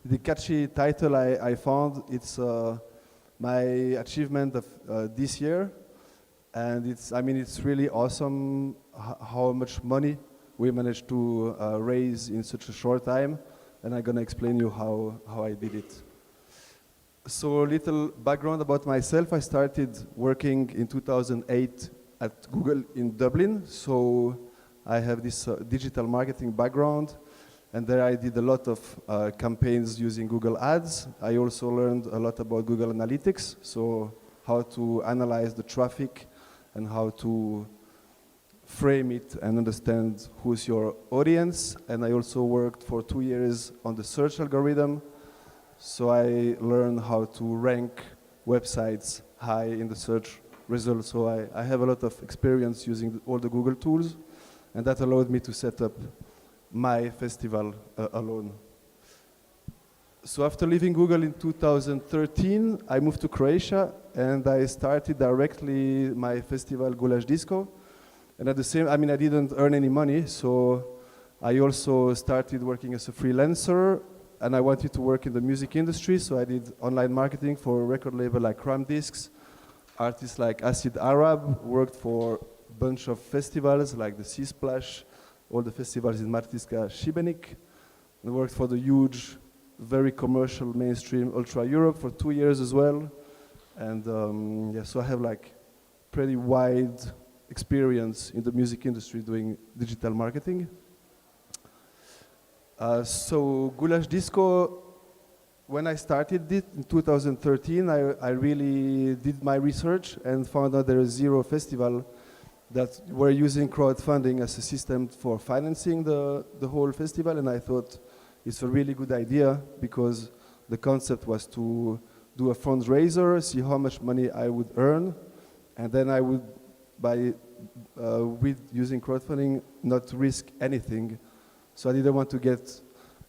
the catchy title I found. It's my achievement of this year, and it's really awesome how much money we managed to raise in such a short time, and I'm gonna explain you how I did it. So a little background about myself. I started working in 2008 at Google in Dublin, so I have this digital marketing background, and there I did a lot of campaigns using Google Ads. I also learned a lot about Google Analytics, so how to analyze the traffic and how to frame it and understand who's your audience. And I also worked for 2 years on the search algorithm, so I learned how to rank websites high in the search results. So I have a lot of experience using all the Google tools, and that allowed me to set up my festival alone. So after leaving Google in 2013, I moved to Croatia, and I started directly my festival Gulash Disco. And at the same, I didn't earn any money, so I also started working as a freelancer, and I wanted to work in the music industry, so I did online marketing for a record label like Crumb Discs, artists like Acid Arab, worked for a bunch of festivals like the Sea Splash, all the festivals in Martiska Šibenik, and worked for the huge, very commercial mainstream Ultra Europe for 2 years as well. And yeah, so I have like pretty wide experience in the music industry doing digital marketing. So Gulash Disco, when I started it in 2013, I really did my research and found out there is 0 festival that were using crowdfunding as a system for financing the whole festival, and I thought it's a really good idea because the concept was to do a fundraiser, see how much money I would earn, and then I would, with using crowdfunding, not risk anything. So I didn't want to get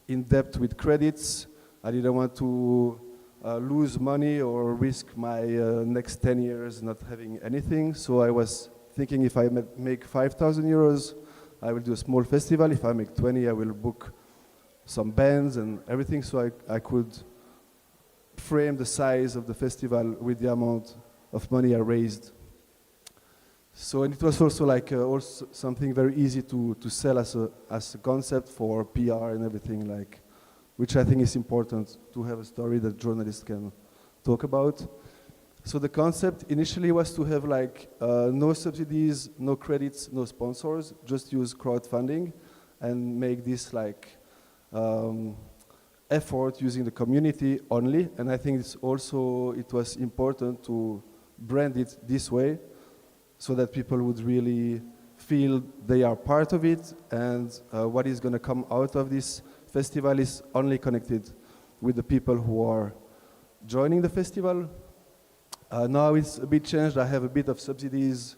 in debt with credits. I didn't want to lose money or risk my next 10 years not having anything. So I was thinking if I make 5,000 euros, I will do a small festival. If I make 20, I will book some bands and everything, so I could frame the size of the festival with the amount of money I raised. So, and it was also like also something very easy to sell as a concept for PR and everything, like, which I think is important to have a story that journalists can talk about. So the concept initially was to have like no subsidies, no credits, no sponsors, just use crowdfunding and make this like effort using the community only. And I think it was important to brand it this way so that people would really feel they are part of it, and what is going to come out of this festival is only connected with the people who are joining the festival. Now it's a bit changed. I have a bit of subsidies,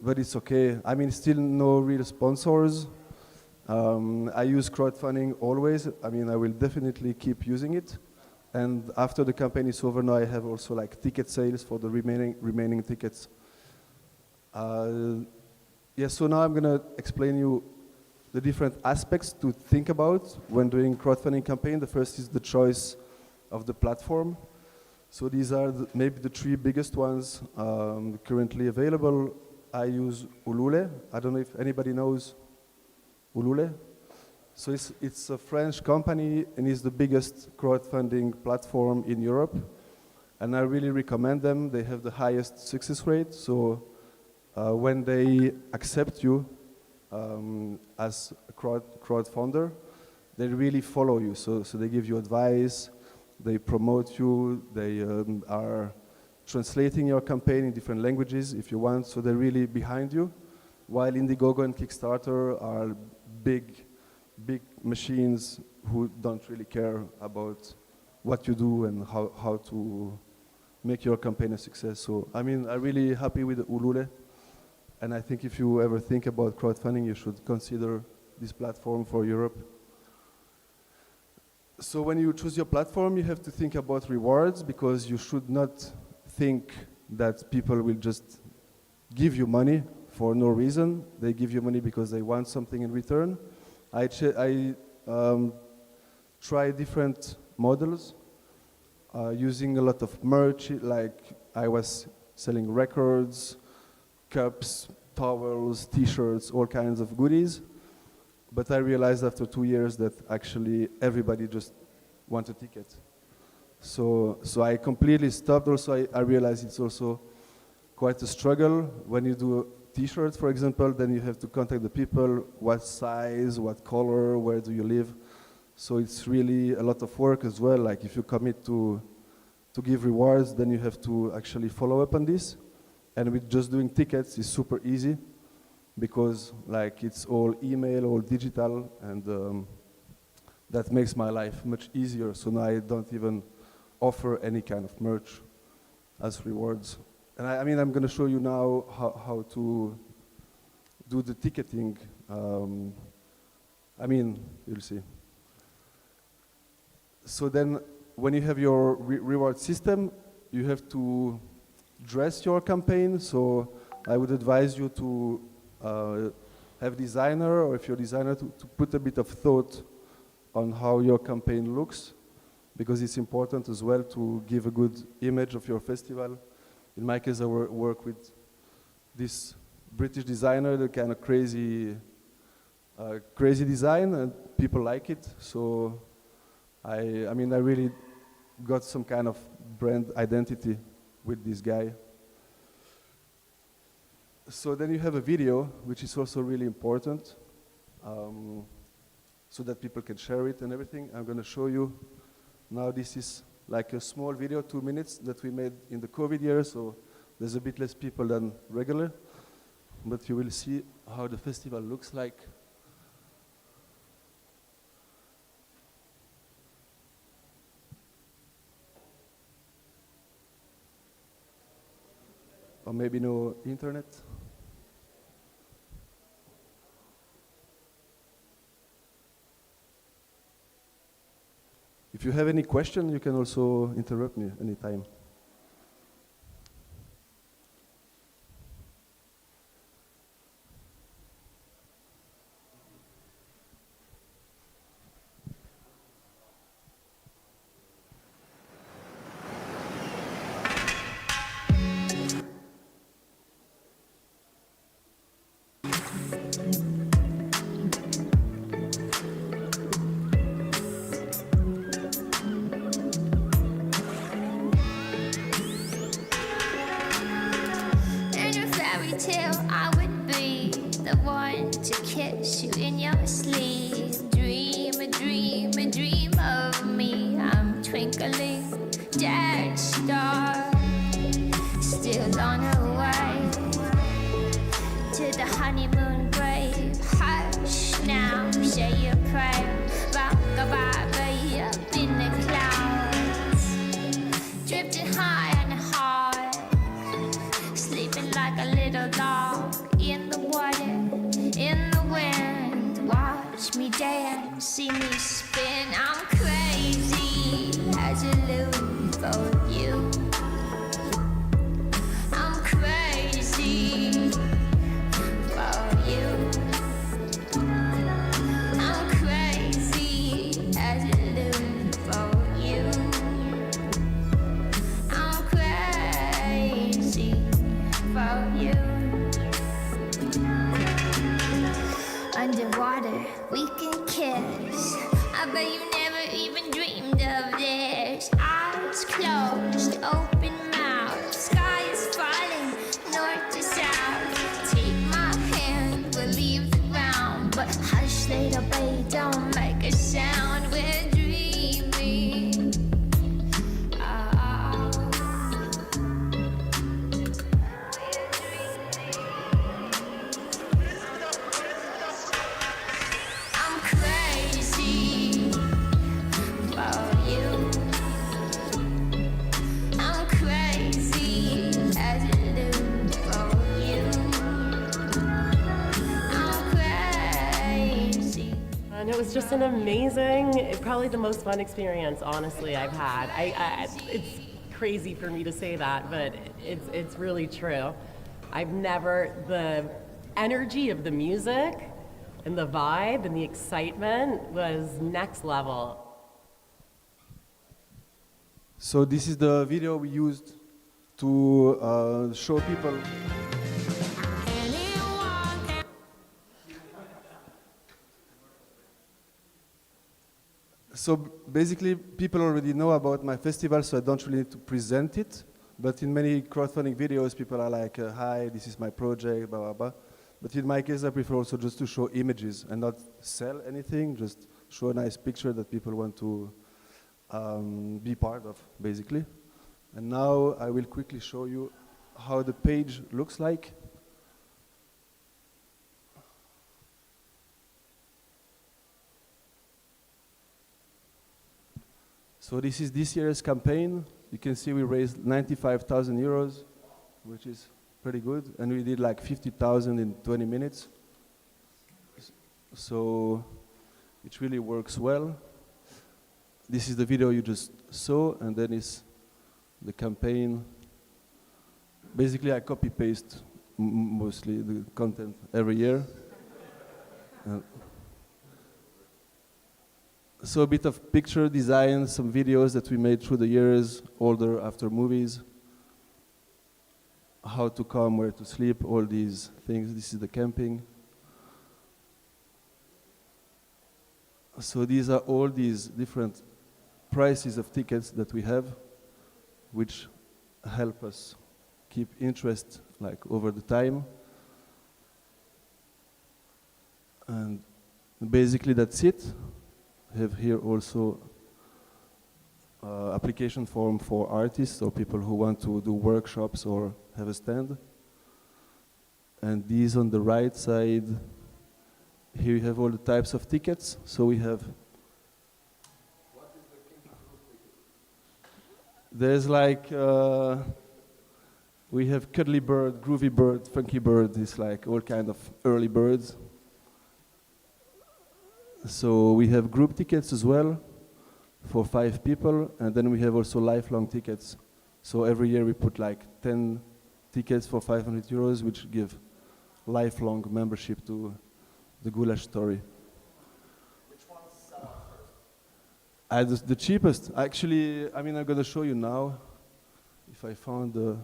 but it's okay. Still no real sponsors. I use crowdfunding always. I will definitely keep using it. And after the campaign is over, now I have also like ticket sales for the remaining tickets. Yeah, so now I'm going to explain you the different aspects to think about when doing crowdfunding campaign. The first is the choice of the platform. So these are maybe the 3 biggest ones currently available. I use Ulule. I don't know if anybody knows Ulule. So it's a French company and is the biggest crowdfunding platform in Europe. And I really recommend them. They have the highest success rate. So when they accept you as a crowdfunder, they really follow you. So they give you advice, they promote you, they are translating your campaign in different languages if you want, so they're really behind you. While Indiegogo and Kickstarter are big machines who don't really care about what you do and how to make your campaign a success. So I'm really happy with Ulule. And I think if you ever think about crowdfunding, you should consider this platform for Europe. So when you choose your platform, you have to think about rewards, because you should not think that people will just give you money for no reason. They give you money because they want something in return. I try different models using a lot of merch, like I was selling records, cups, towels, t-shirts, all kinds of goodies. But I realized after 2 years that actually everybody just wants a ticket. So I completely stopped. Also, I realized it's also quite a struggle. When you do a t-shirt, for example, then you have to contact the people, what size, what color, where do you live. So it's really a lot of work as well. Like if you commit to give rewards, then you have to actually follow up on this. And with just doing tickets, it's super easy because like it's all email, all digital, and that makes my life much easier. So now I don't even offer any kind of merch as rewards. And I mean, I'm going to show you now how to do the ticketing. I mean, you'll see. So then when you have your reward system, you have to dress your campaign. So I would advise you to have designer, or if you're a designer, to put a bit of thought on how your campaign looks, because it's important as well to give a good image of your festival. In my case, I work with this British designer, the kind of crazy design, and people like it. So I mean, I really got some kind of brand identity with this guy. So then you have a video, which is also really important, so that people can share it and everything. I'm going to show you. Now this is like a small video, 2 minutes, that we made in the COVID year, so there's a bit less people than regular, but you will see how the festival looks like. Or maybe no internet. If you have any question, you can also interrupt me anytime. I would be the one to kiss you in your sleep. Dream a dream of me. I'm twinkling, dead star, still on her way to the honeymoon grave. Hush now, say your prayer. Rock-a-bye up in the clouds, drifting high and hard, sleeping like a little dog in the water, in the wind. Watch me dance, see me spin. I'm crazy as a loon for you. I'm crazy for you. I'm crazy as a loon for you. I'm crazy for you. Underwater, we can kiss. I bet you never even dreamed of this. Eyes closed, open mouth. Sky is falling, north to south. Take my hand, we'll leave the ground. But hush, little baby, don't make a sound. We're dreaming. I'm crazy for you. I'm crazy as a loon for you. I'm crazy. And it was just an amazing, probably the most fun experience, honestly, I've had. It's crazy for me to say that, but it's really true. The energy of the music and the vibe and the excitement was next level. So this is the video we used to show people. So basically, people already know about my festival, so I don't really need to present it. But in many crowdfunding videos, people are like, hi, this is my project, blah, blah, blah. But in my case, I prefer also just to show images and not sell anything, just show a nice picture that people want to be part of, basically. And now I will quickly show you how the page looks like. So this is this year's campaign. You can see we raised 95,000 euros, which is pretty good. And we did like 50,000 in 20 minutes. So it really works well. This is the video you just saw, and then is the campaign. Basically, I copy-paste mostly the content every year. So a bit of picture design, some videos that we made through the years, older after movies, how to come, where to sleep, all these things. This is the camping. So these are all these different prices of tickets that we have, which help us keep interest like over the time. And basically that's it. Have here also application form for artists or people who want to do workshops or have a stand. And these on the right side, here you have all the types of tickets. So we have, there's like, we have cuddly bird, groovy bird, funky bird, it's like all kind of early birds. So we have group tickets as well for 5 people, and then we have also lifelong tickets. So every year we put like 10 tickets for 500 euros, which give lifelong membership to the Goulash Story. Which ones sell first? The cheapest, actually, I mean, I'm going to show you now, if I found the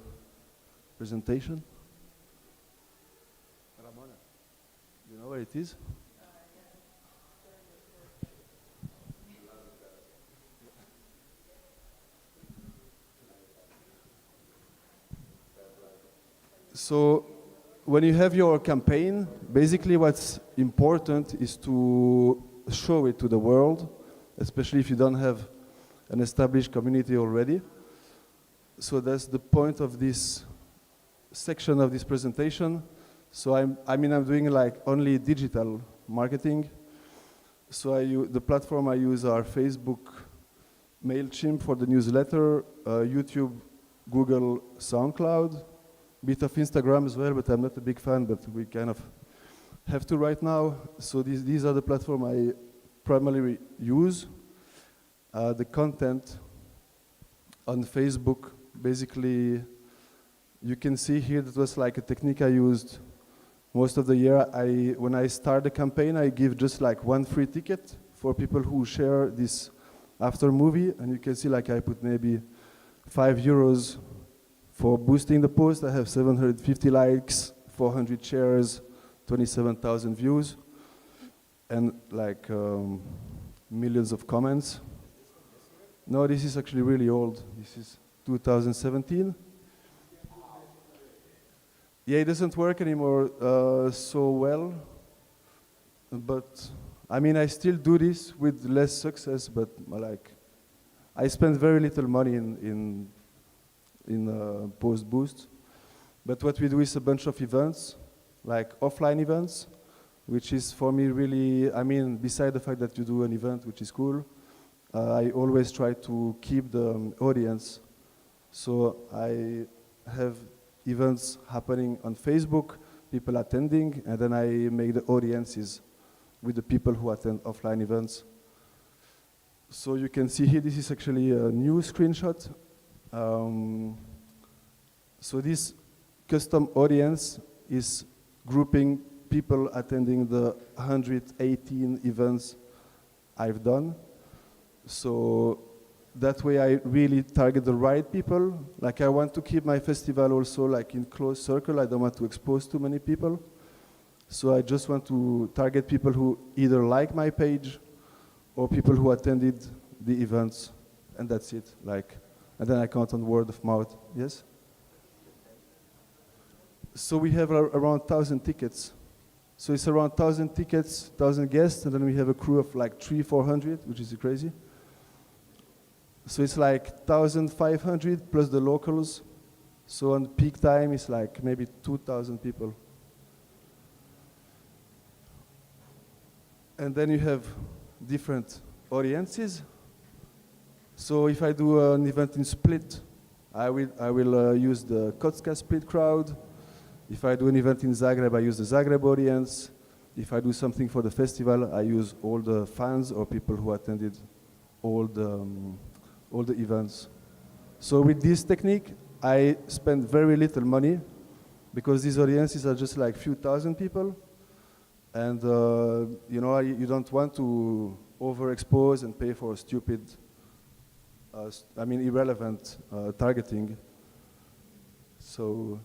presentation. Ramona, you know where it is? So when you have your campaign, basically what's important is to show it to the world, especially if you don't have an established community already. So that's the point of this section of this presentation. So I'm doing like only digital marketing. So the platform I use are Facebook, MailChimp for the newsletter, YouTube, Google, SoundCloud, bit of Instagram as well, but I'm not a big fan, but we kind of have to right now. So these are the platforms I primarily use. The content on Facebook, basically, you can see here that was like a technique I used most of the year. When I start a campaign, I give just like 1 free ticket for people who share this after movie, and you can see like I put maybe 5 euros for boosting the post. I have 750 likes, 400 shares, 27,000 views, and like millions of comments. No, this is actually really old. This is 2017. Yeah, it doesn't work anymore so well, but I mean, I still do this with less success, but like, I spend very little money in post boost. But what we do is a bunch of events, like offline events, which is for me really, I mean, beside the fact that you do an event, which is cool, I always try to keep the audience. So I have events happening on Facebook, people attending, and then I make the audiences with the people who attend offline events. So you can see here, this is actually a new screenshot. So this custom audience is grouping people attending the 118 events I've done. So that way I really target the right people. Like I want to keep my festival also like in close circle. I don't want to expose too many people. So I just want to target people who either like my page or people who attended the events, and that's it. Like, and then I count on word of mouth. Yes? So we have around 1,000 tickets. So it's around 1,000 tickets, 1,000 guests, and then we have a crew of like 300-400, which is crazy. So it's like 1,500 plus the locals. So on peak time, it's like maybe 2,000 people. And then you have different audiences. So if I do an event in Split, I will use the Kocka Split crowd. If I do an event in Zagreb, I use the Zagreb audience. If I do something for the festival, I use all the fans or people who attended all the events. So with this technique, I spend very little money because these audiences are just like few thousand people. And you know, you don't want to overexpose and pay for stupid, irrelevant targeting. So,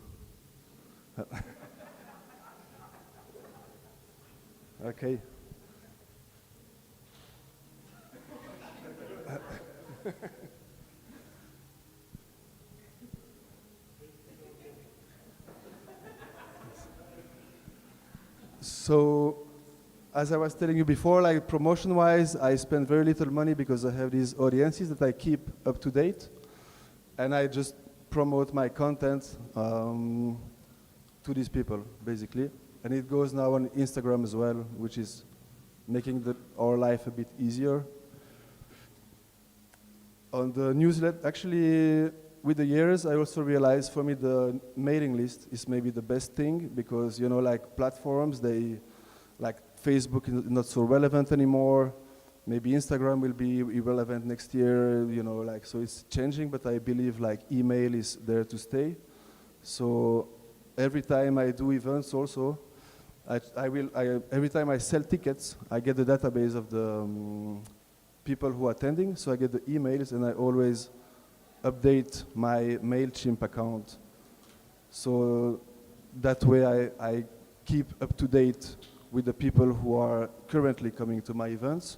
okay. So, as I was telling you before, like promotion-wise, I spend very little money because I have these audiences that I keep up to date, and I just promote my content to these people, basically. And it goes now on Instagram as well, which is making our life a bit easier. On the newsletter, actually, with the years, I also realized for me the mailing list is maybe the best thing because, you know, like platforms, like Facebook is not so relevant anymore. Maybe Instagram will be irrelevant next year, you know, like, so it's changing, but I believe like email is there to stay. So every time I do events also, every time I sell tickets, I get the database of the people who are attending, so I get the emails and I always update my MailChimp account. So that way I keep up to date with the people who are currently coming to my events.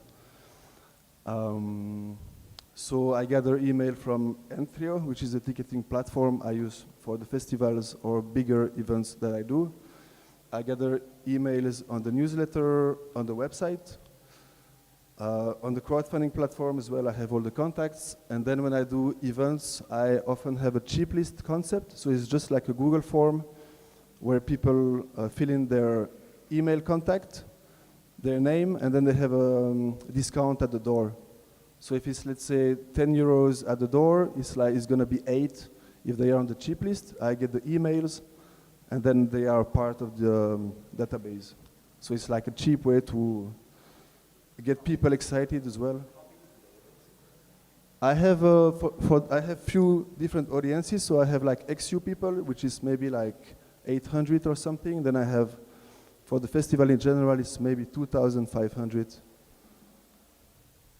So I gather email from Enthrio, which is a ticketing platform I use for the festivals or bigger events that I do. I gather emails on the newsletter, on the website. On the crowdfunding platform as well, I have all the contacts. And then when I do events, I often have a cheap list concept. So it's just like a Google form where people fill in their email contact, their name, and then they have a discount at the door. So if it's, let's say, 10 euros at the door, it's going to be 8 if they are on the cheap list. I get the emails, and then they are part of the database. So it's like a cheap way to get people excited as well. I have I have few different audiences. So I have like XU people, which is maybe like 800 or something. Then I have, for the festival in general, it's maybe 2,500.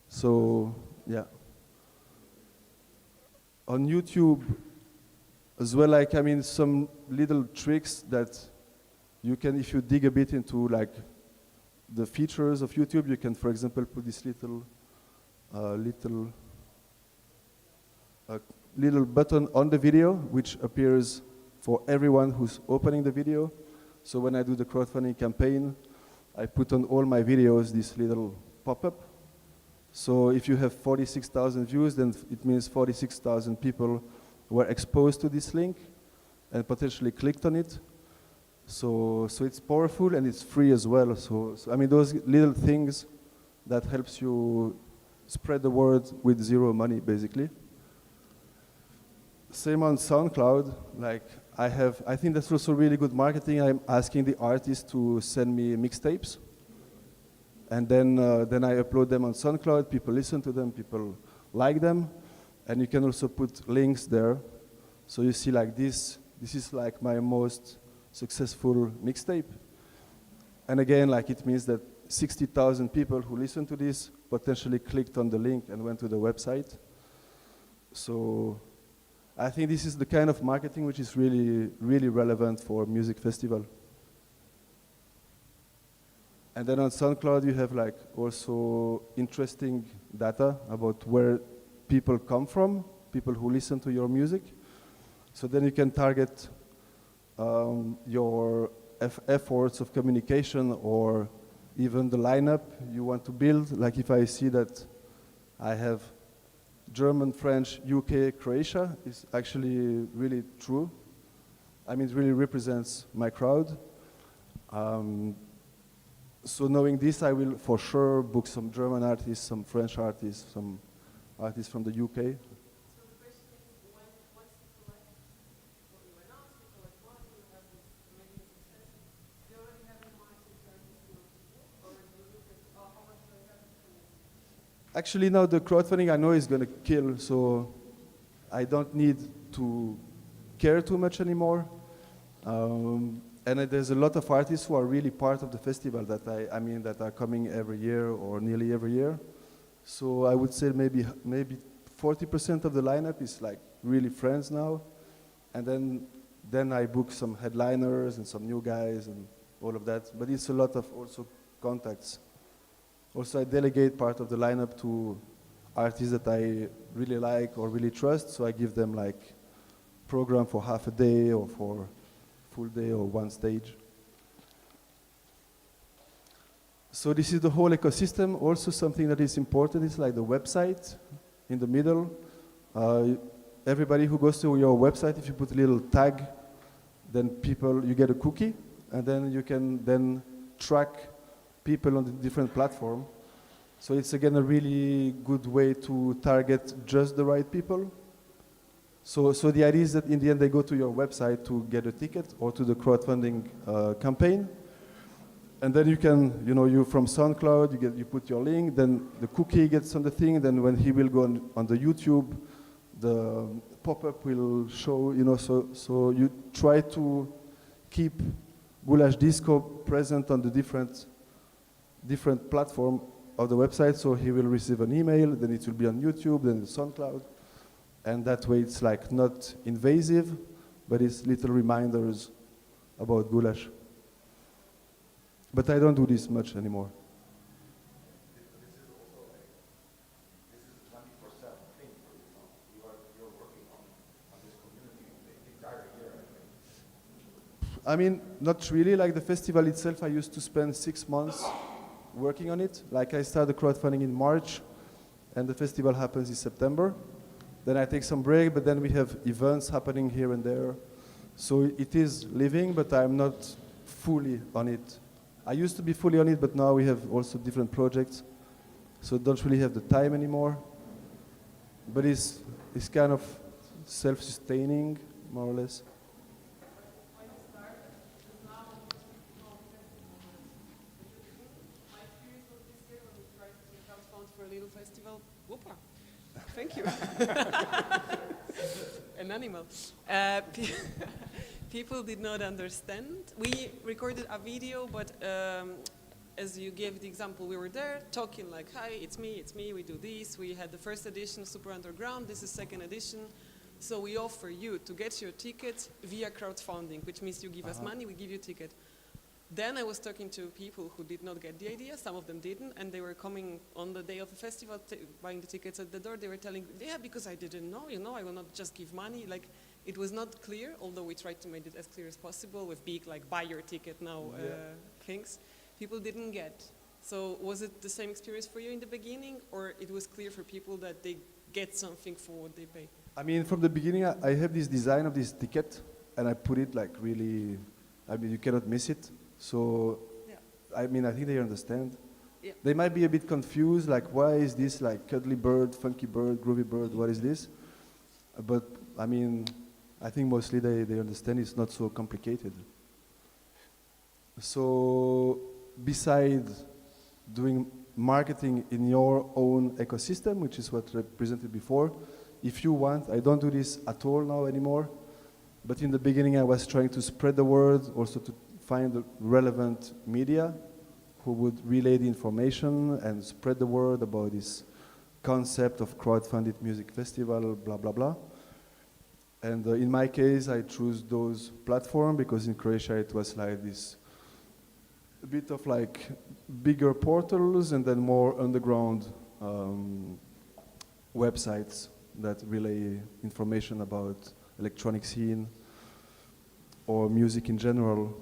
So yeah. On YouTube as well, like some little tricks that you can, if you dig a bit into like the features of YouTube, you can, for example, put this little button on the video, which appears for everyone who's opening the video. So when I do the crowdfunding campaign, I put on all my videos this little pop-up. So if you have 46,000 views, then it means 46,000 people were exposed to this link and potentially clicked on it. So it's powerful and it's free as well. So those little things that helps you spread the word with zero money, basically. Same on SoundCloud. Like I think that's also really good marketing. I'm asking the artists to send me mixtapes, and then I upload them on SoundCloud. People listen to them. People like them, and you can also put links there. So you see, like this is like my most successful mixtape. And again, like it means that 60,000 people who listen to this potentially clicked on the link and went to the website. So I think this is the kind of marketing which is really, really relevant for music festival. And then on SoundCloud, you have like also interesting data about where people come from, people who listen to your music. So then you can target your efforts of communication or even the lineup you want to build. Like if I see that I have German, French, UK, Croatia, is actually really true. I mean, it really represents my crowd. So knowing this, I will for sure book some German artists, some French artists, some artists from the UK. So the question is, once you collect what you announce, you collect money, you have this amazing success, do you already have in mind to turn this to or do you look at how much do I have to Actually, now the crowdfunding I know is going to kill, so I don't need to care too much anymore. And there's a lot of artists who are really part of the festival that that are coming every year or nearly every year. So I would say maybe 40% of the lineup is like really friends now, and then I book some headliners and some new guys and all of that. But it's a lot of also contacts. Also, I delegate part of the lineup to artists that I really like or really trust. So I give them like program for half a day or for full day or one stage. So this is the whole ecosystem. Also something that is important is like the website in the middle. Everybody who goes to your website, if you put a little tag, then you get a cookie, and then you can then track people on the different platform. So it's again a really good way to target just the right people. So the idea is that in the end they go to your website to get a ticket or to the crowdfunding campaign, and then you can, you from SoundCloud, you put your link, then the cookie gets on the thing, then when he will go on the YouTube, the pop-up will show, so you try to keep Goulash Disco present on the different platform of the website, so he will receive an email, then it will be on YouTube, then SoundCloud. And that way it's like not invasive, but it's little reminders about goulash. But I don't do this much anymore. This is also this is a 24/7 thing for you. You're working on this community the entire year, I think. I mean, not really. Like the festival itself, I used to spend 6 months working on it. Like I started crowdfunding in March, and the festival happens in September. Then I take some break, but then we have events happening here and there. So it is living, but I'm not fully on it. I used to be fully on it, but now we have also different projects. So don't really have the time anymore. But it's kind of self-sustaining, more or less. When you start, because now my experience was this year when we tried to crowdfund for a little festival. Whoopa. Thank you. An animal. People did not understand. We recorded a video, but as you gave the example, we were there talking like, hi, it's me, we do this. We had the first edition, Super Underground. This is second edition. So we offer you to get your ticket via crowdfunding, which means you give us money, we give you a ticket. Then I was talking to people who did not get the idea, some of them didn't, and they were coming on the day of the festival, buying the tickets at the door. They were telling, yeah, because I didn't know, I will not just give money. Like, it was not clear, although we tried to make it as clear as possible with big, like, buy your ticket now things. People didn't get. So was it the same experience for you in the beginning, or it was clear for people that they get something for what they pay? I mean, from the beginning, I have this design of this ticket, and I put it like really, you cannot miss it. So, yeah. I think they understand. Yeah. They might be a bit confused, like, why is this like cuddly bird, funky bird, groovy bird, what is this? But, I think mostly they understand it's not so complicated. So, besides doing marketing in your own ecosystem, which is what I presented before, if you want, I don't do this at all now anymore, but in the beginning I was trying to spread the word, also to find the relevant media who would relay the information and spread the word about this concept of crowdfunded music festival, blah, blah, blah. And in my case, I choose those platforms because in Croatia it was like this, a bit of like bigger portals and then more underground websites that relay information about electronic scene or music in general.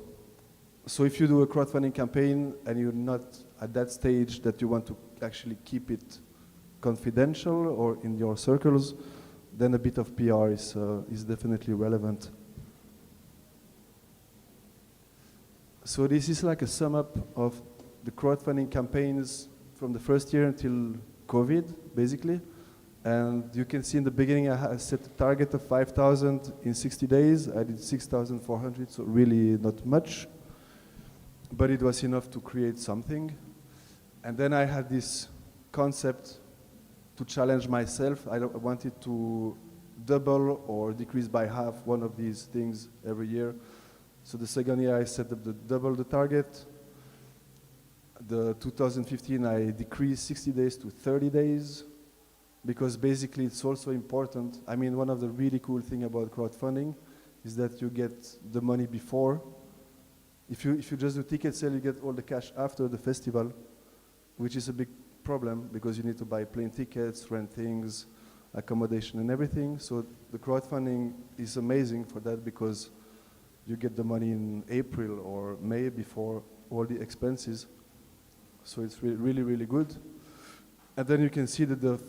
So if you do a crowdfunding campaign and you're not at that stage that you want to actually keep it confidential or in your circles, then a bit of PR is definitely relevant. So this is like a sum up of the crowdfunding campaigns from the first year until COVID, basically. And you can see in the beginning I set a target of 5,000 in 60 days. I did 6,400, so really not much. But it was enough to create something. And then I had this concept to challenge myself. I wanted to double or decrease by half one of these things every year. So the second year I set up double the target. The 2015 I decreased 60 days to 30 days because basically it's also important. I mean, one of the really cool things about crowdfunding is that you get the money before. If you just do ticket sale, you get all the cash after the festival, which is a big problem because you need to buy plane tickets, rent things, accommodation and everything. So the crowdfunding is amazing for that because you get the money in April or May before all the expenses. So it's really, really good. And then you can see that the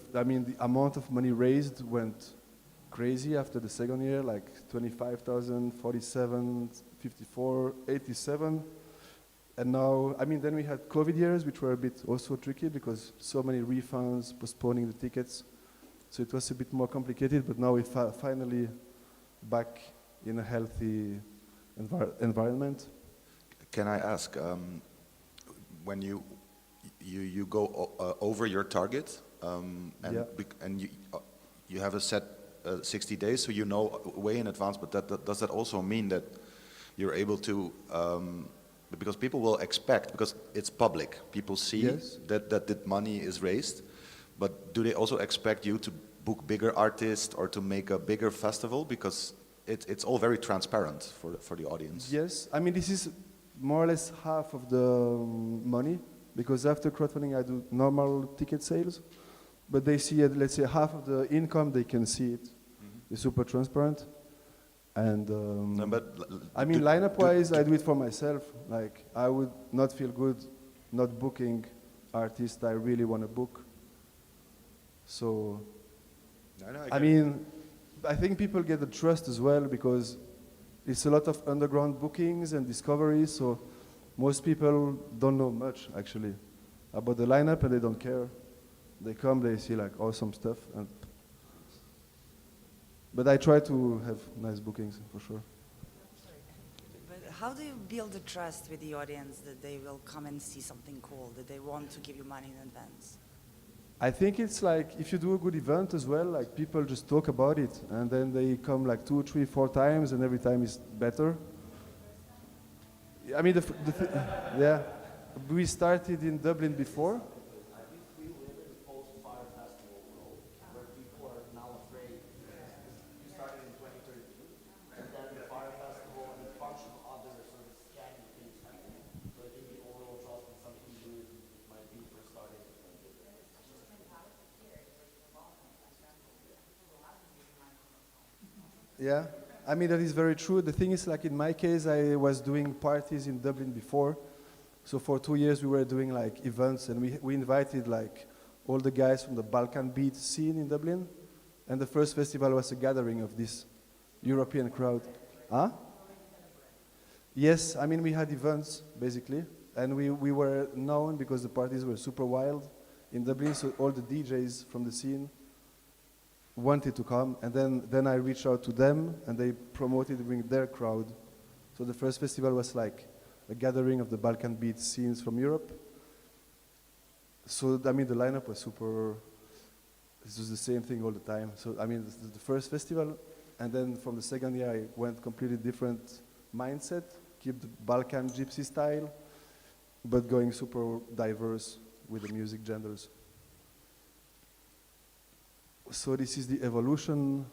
amount of money raised went crazy after the second year, like 25,000, 47, 54, 87. And now, then we had COVID years, which were a bit also tricky because so many refunds, postponing the tickets. So it was a bit more complicated, but now we're finally back in a healthy environment. Can I ask, when you go over your target, and you have a set 60 days, so you know way in advance, but does that also mean that you're able to, because people will expect, because it's public, people see that the money is raised, but do they also expect you to book bigger artists or to make a bigger festival? Because it's all very transparent for the audience. Yes, this is more or less half of the money, because after crowdfunding I do normal ticket sales, but they see it, let's say half of the income, they can see it. It's super transparent. And lineup-wise, I do it for myself. Like, I would not feel good not booking artists I really want to book. So, I think people get the trust as well because it's a lot of underground bookings and discoveries. So, most people don't know much actually about the lineup, and they don't care. They come, they see like awesome stuff, but I try to have nice bookings for sure. But how do you build the trust with the audience that they will come and see something cool, that they want to give you money in advance? I think it's like if you do a good event as well, like people just talk about it, and then they come like 2, 3, 4 times, and every time is better. Yeah, we started in Dublin before. Yeah, that is very true. The thing is, like in my case, I was doing parties in Dublin before. So for 2 years we were doing like events, and we invited like all the guys from the Balkan beat scene in Dublin. And the first festival was a gathering of this European crowd. Huh? Yes, we had events basically. And we were known because the parties were super wild in Dublin, so all the DJs from the scene wanted to come, and then I reached out to them, and they promoted to bring their crowd. So the first festival was like a gathering of the Balkan beat scenes from Europe. So the lineup was super. This was the same thing all the time. So this is the first festival, and then from the second year I went completely different mindset, keep the Balkan gypsy style, but going super diverse with the music genders. So this is the evolution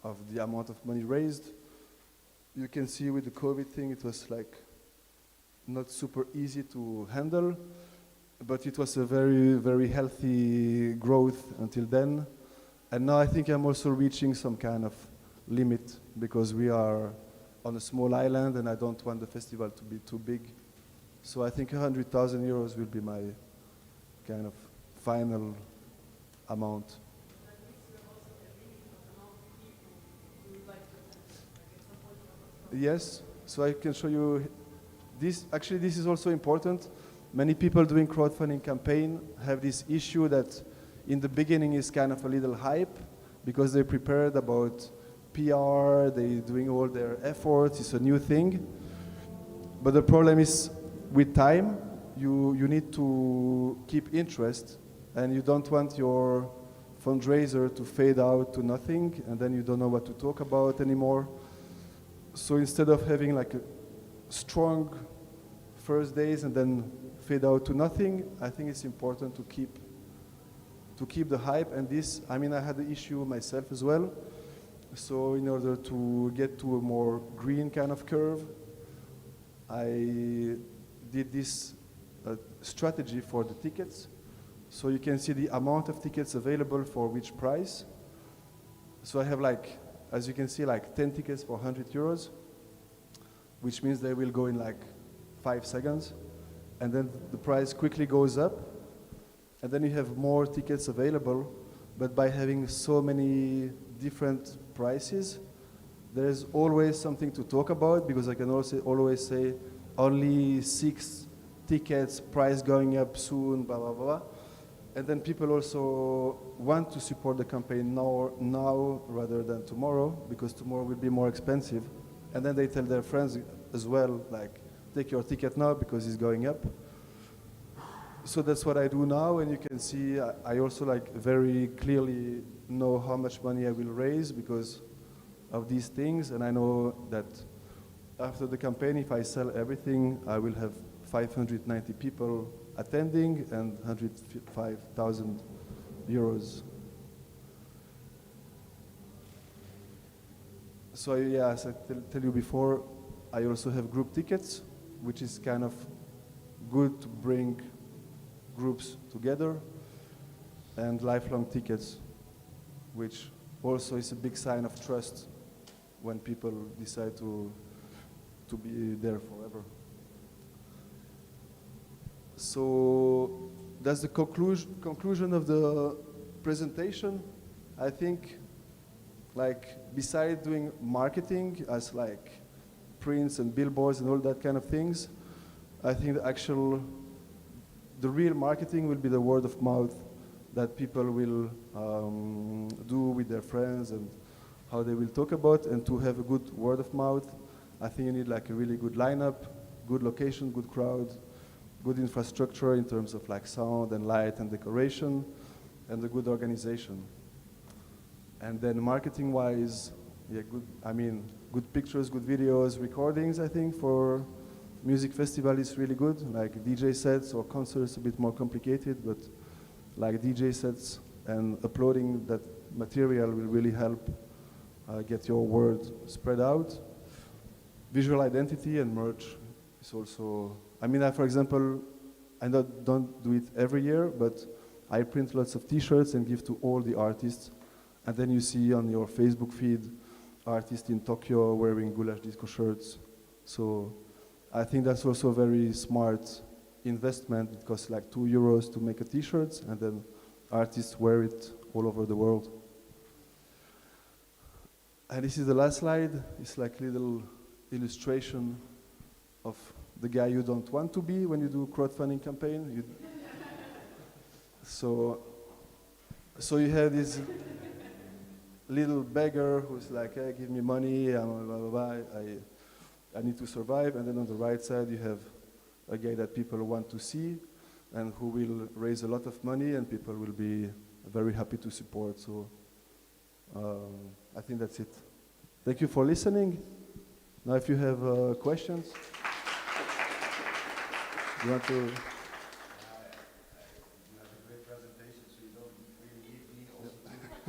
of the amount of money raised. You can see with the COVID thing, it was like not super easy to handle, but it was a very, very healthy growth until then. And now I think I'm also reaching some kind of limit because we are on a small island and I don't want the festival to be too big. So I think 100,000 euros will be my kind of final amount. Yes, so I can show you this. Actually, this is also important. Many people doing crowdfunding campaign have this issue that in the beginning is kind of a little hype because they prepared about PR, they doing all their efforts, it's a new thing. But the problem is with time, you need to keep interest and you don't want your fundraiser to fade out to nothing and then you don't know what to talk about anymore. So instead of having like a strong first days and then fade out to nothing, I think it's important to keep the hype. And this, I mean, I had the issue myself as well. So in order to get to a more green kind of curve, I did this strategy for the tickets. So you can see the amount of tickets available for which price. So I have like, as you can see, like 10 tickets for 100 euros, which means they will go in like 5 seconds. And then the price quickly goes up. And then you have more tickets available. But by having so many different prices, there's always something to talk about because I can also always say only 6 tickets, price going up soon, blah, blah, blah. And then people also want to support the campaign now rather than tomorrow because tomorrow will be more expensive. And then they tell their friends as well, like, take your ticket now because it's going up. So that's what I do now, and you can see I also like very clearly know how much money I will raise because of these things, and I know that after the campaign, if I sell everything, I will have 590 people attending and 105,000 euros. So yeah, as I tell you before, I also have group tickets, which is kind of good to bring groups together, and lifelong tickets, which also is a big sign of trust when people decide to be there forever. So that's the conclusion of the presentation. I think, like, besides doing marketing as like prints and billboards and all that kind of things, I think the real marketing will be the word of mouth that people will do with their friends and how they will talk about. And to have a good word of mouth, I think you need like a really good lineup, good location, good crowd, good infrastructure in terms of like sound and light and decoration, and a good organization. And then marketing-wise, yeah, good pictures, good videos, recordings, I think, for music festival is really good. Like DJ sets or concerts a bit more complicated, but like DJ sets and uploading that material will really help get your word spread out. Visual identity and merch is also, for example, I don't do it every year, but I print lots of t-shirts and give to all the artists. And then you see on your Facebook feed artists in Tokyo wearing goulash disco shirts. So I think that's also a very smart investment. It costs like €2 to make a t-shirt, and then artists wear it all over the world. And this is the last slide. It's like a little illustration of the guy you don't want to be when you do a crowdfunding campaign. So you have this little beggar who's like, hey, give me money, blah, blah, blah, I need to survive. And then on the right side, you have a guy that people want to see and who will raise a lot of money and people will be very happy to support. So I think that's it. Thank you for listening. Now if you have questions, you want to... You have a great presentation, so you don't really need me also.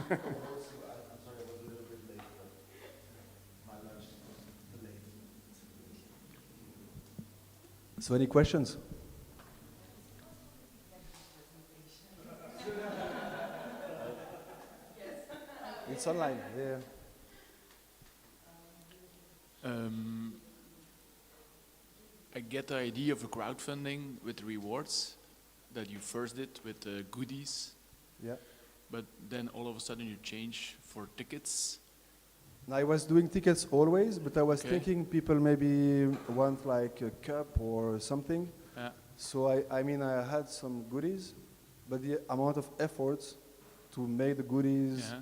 sorry, I was a little bit late, but my lunch was delayed. So any questions? It's online, yeah. I get the idea of a crowdfunding with rewards that you first did with goodies, Yeah. but then all of a sudden you change for tickets. Now, I was doing tickets always, but I was Okay. thinking people maybe want like a cup or something. So I mean, I had some goodies, but the amount of efforts to make the goodies, Yeah.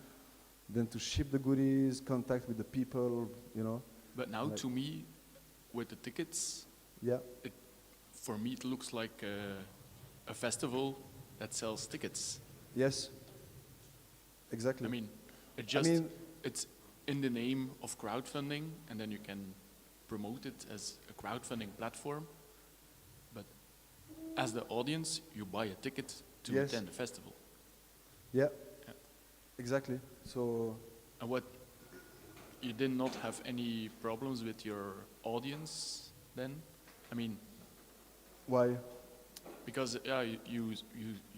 then to ship the goodies, contact with the people, you know. But now Like- to me, with the tickets, Yeah. for me it looks like a festival that sells tickets. Yes. Exactly. I mean, it mean- it's in the name of crowdfunding, and then you can promote it as a crowdfunding platform. But as the audience, you buy a ticket to Yes. attend the festival. Yeah. Yeah. Exactly. So And what you did not have any problems with your audience then? I mean, why? because yeah, you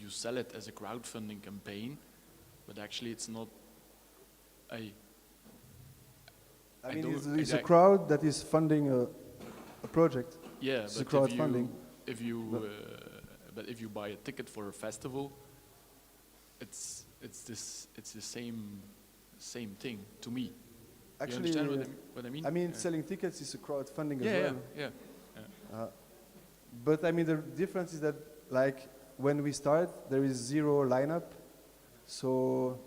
sell it as a crowdfunding campaign, but actually it's not a. I I mean, don't- it's a I- crowd that is funding a project. Yeah, It's a but crowdfunding. but if you buy a ticket for a festival, it's the same thing to me. Actually, you understand what I mean? I mean, Yeah. selling tickets is a crowdfunding as Yeah, well. yeah. But I mean, the difference is that, like, when we start, there is zero lineup. So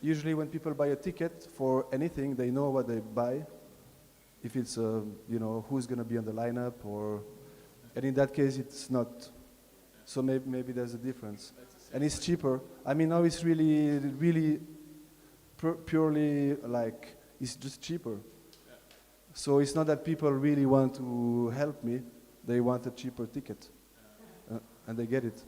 usually, when people buy a ticket for anything, they know what they buy. If it's, you know, who's going to be on the lineup, and in that case, it's not. So maybe there's a difference, and it's cheaper. I mean, now it's really purely like it's just cheaper. So it's not that people really want to help me; they want a cheaper ticket, and they get it.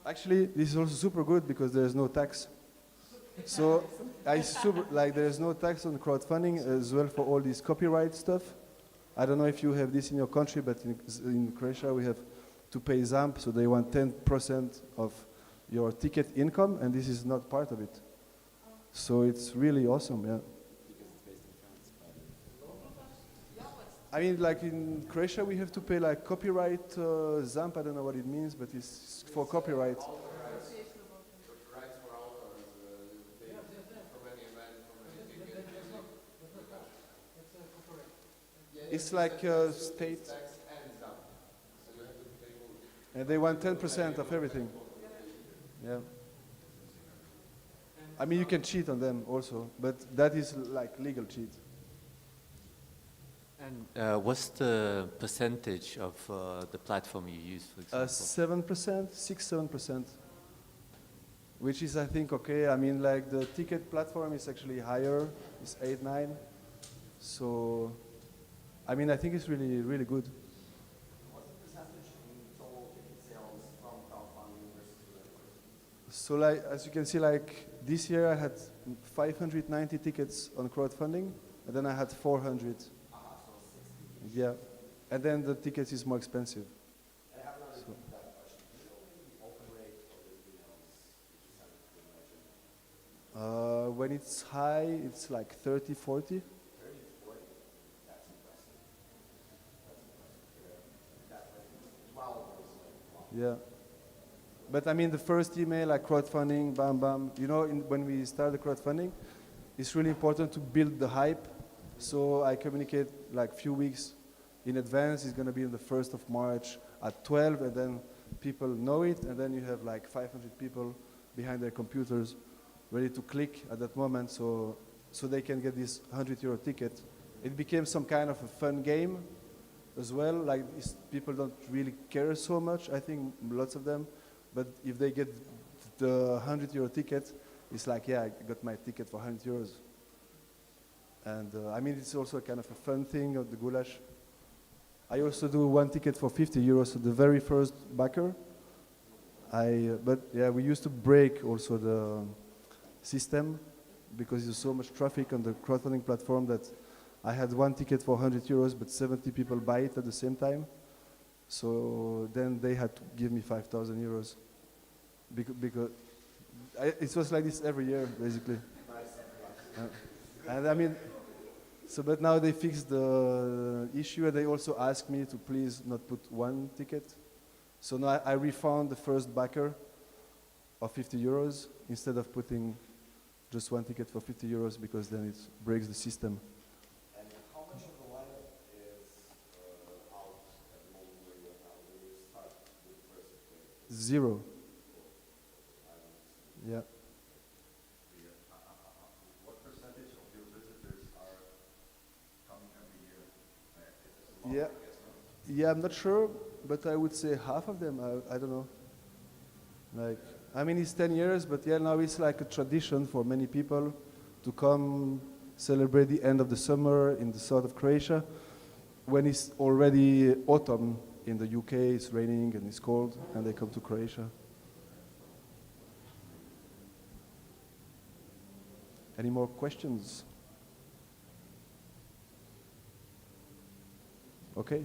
Actually, this is also super good because there's no tax. So there's no tax on crowdfunding as well for all this copyright stuff. I don't know if you have this in your country, but in Croatia we have to pay ZAMP, so they want 10% of your ticket income, and this is not part of it. So it's really awesome, yeah. I mean, like in Croatia, we have to pay like copyright ZAMP. I don't know what it means, but it's for copyright. It's like state, and they want 10% of everything. Yeah. I mean, you can cheat on them also, but that is like legal cheat. And what's the percentage of the platform you use, for example? 7%, 6-7%, which is, I think, okay. I mean, like the ticket platform is actually higher, it's 8-9. So, I mean, I think it's really good. What's the percentage in total ticket sales from crowdfunding versus the So, like, as you can see, like this year I had 590 tickets on crowdfunding, and then I had 400. Yeah, and then the tickets is more expensive. I have another that question. Do you know maybe the open rate or anything else that you have to imagine? When it's high, it's like 30, 40. 30 to 40? That's impressive. That's impressive. That like 12 was like, wow. Yeah. But I mean, the first email, like crowdfunding, bam, bam. You know, when we start the crowdfunding, it's really important to build the hype. So I communicate like few weeks in advance. It's going to be on the 1st of March at 12, and then people know it, and then you have like 500 people behind their computers ready to click at that moment, so they can get this €100 ticket. It became some kind of a fun game as well. Like people don't really care so much, I think, lots of them. But if they get the €100 ticket, it's like, yeah, I got my ticket for €100. And I mean, it's also kind of a fun thing of the goulash. I also do one ticket for 50 euros, so the very first backer. But yeah, we used to break also the system because there's so much traffic on the crowdfunding platform that I had one ticket for 100 euros, but 70 people buy it at the same time. So then they had to give me 5,000 euros. Because it was like this every year, basically. And I mean, so but now they fixed the issue and they also asked me to please not put one ticket. So now I refund the first backer of 50 euros instead of putting just one ticket for 50 euros because then it breaks the system. And how much of the lineup is out at the moment where you start with the first place? 0. Yeah. What percentage of your visitors are coming every year? It's a lot, Yeah. I guess, no? Yeah, I'm not sure, but I would say half of them. I don't know. Like, I mean, it's 10 years, but yeah, now it's like a tradition for many people to come celebrate the end of the summer in the south of Croatia when it's already autumn in the UK, it's raining and it's cold, and they come to Croatia. Any more questions? Okay,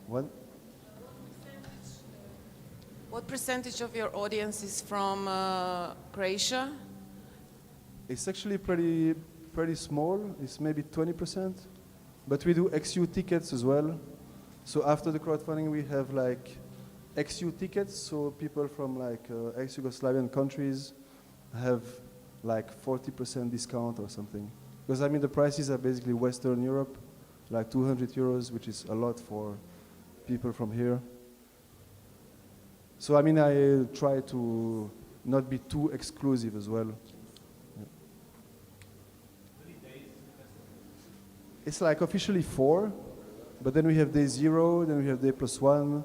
one. What percentage of your audience is from Croatia? It's actually pretty small. It's maybe 20%, but we do XU tickets as well. So after the crowdfunding, we have like XU tickets. So people from like ex-Yugoslavian countries have like 40% discount or something. Because I mean the prices are basically Western Europe, like 200 euros, which is a lot for people from here. So I mean I try to not be too exclusive as well. Yeah. It's like officially 4, but then we have day 0, then we have day +1,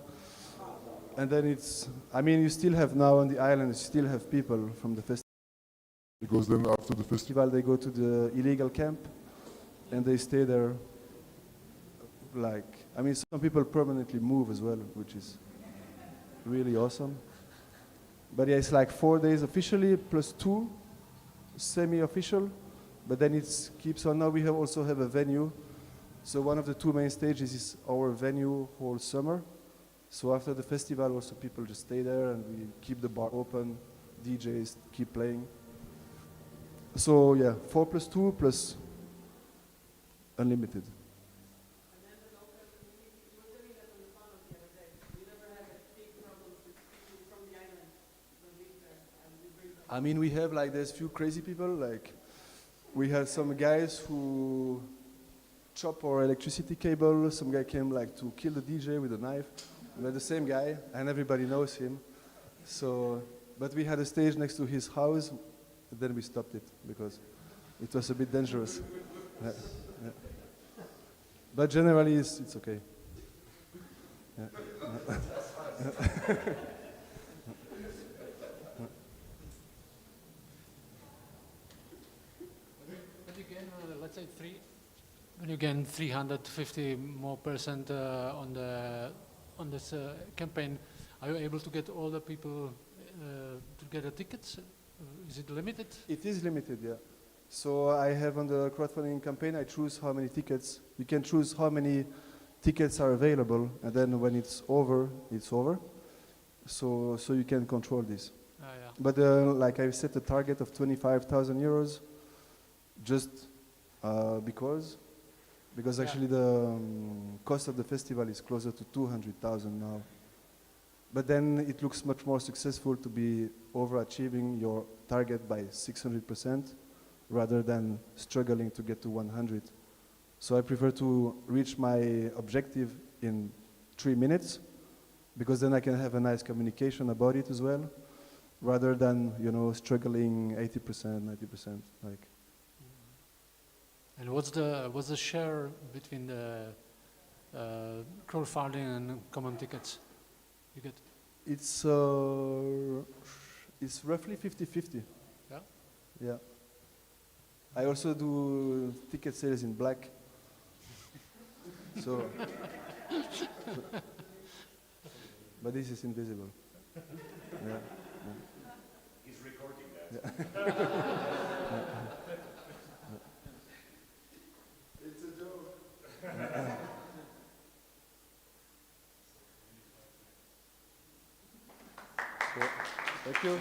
and then it's, I mean you still have now on the island, you still have people from the festival. Because then after the festival, They go to the illegal camp and they stay there. Like, I mean, some people permanently move as well, which is really awesome. But yeah, it's like 4 days officially +2 semi-official, but then it keeps on. Now we also have a venue. So one of the 2 main stages is our venue whole summer. So after the festival, also people just stay there and we keep the bar open, DJs keep playing. So yeah, 4 + 2 + unlimited. I mean, we have like there's few crazy people. Like, we had some guys who chop our electricity cable. Some guy came like to kill the DJ with a knife. We're the same guy, and everybody knows him. So, but we had a stage next to his house. Then we stopped it because it was a bit dangerous. Yeah, yeah. But generally, it's okay. Yeah. When you gain, let's say when you gain 350 more % on this campaign, are you able to get all the people to get the tickets? Is it limited? It is limited, yeah. So I have on the crowdfunding campaign, I choose how many tickets. You can choose how many tickets are available, and then when it's over, it's over. So you can control this. Yeah. But like I set a target of 25,000 euros, just because actually the cost of the festival is closer to 200,000 now. But then it looks much more successful to be overachieving your target by 600% rather than struggling to get to 100. So I prefer to reach my objective in 3 minutes because then I can have a nice communication about it as well, rather than, you know, struggling 80%, 90%. Like. And what's the share between the crowdfunding and common tickets you get? It's roughly 50-50. Yeah? Yeah. I also do ticket sales in black. So But this is invisible. Yeah. He's recording that. It's a joke. Thank you.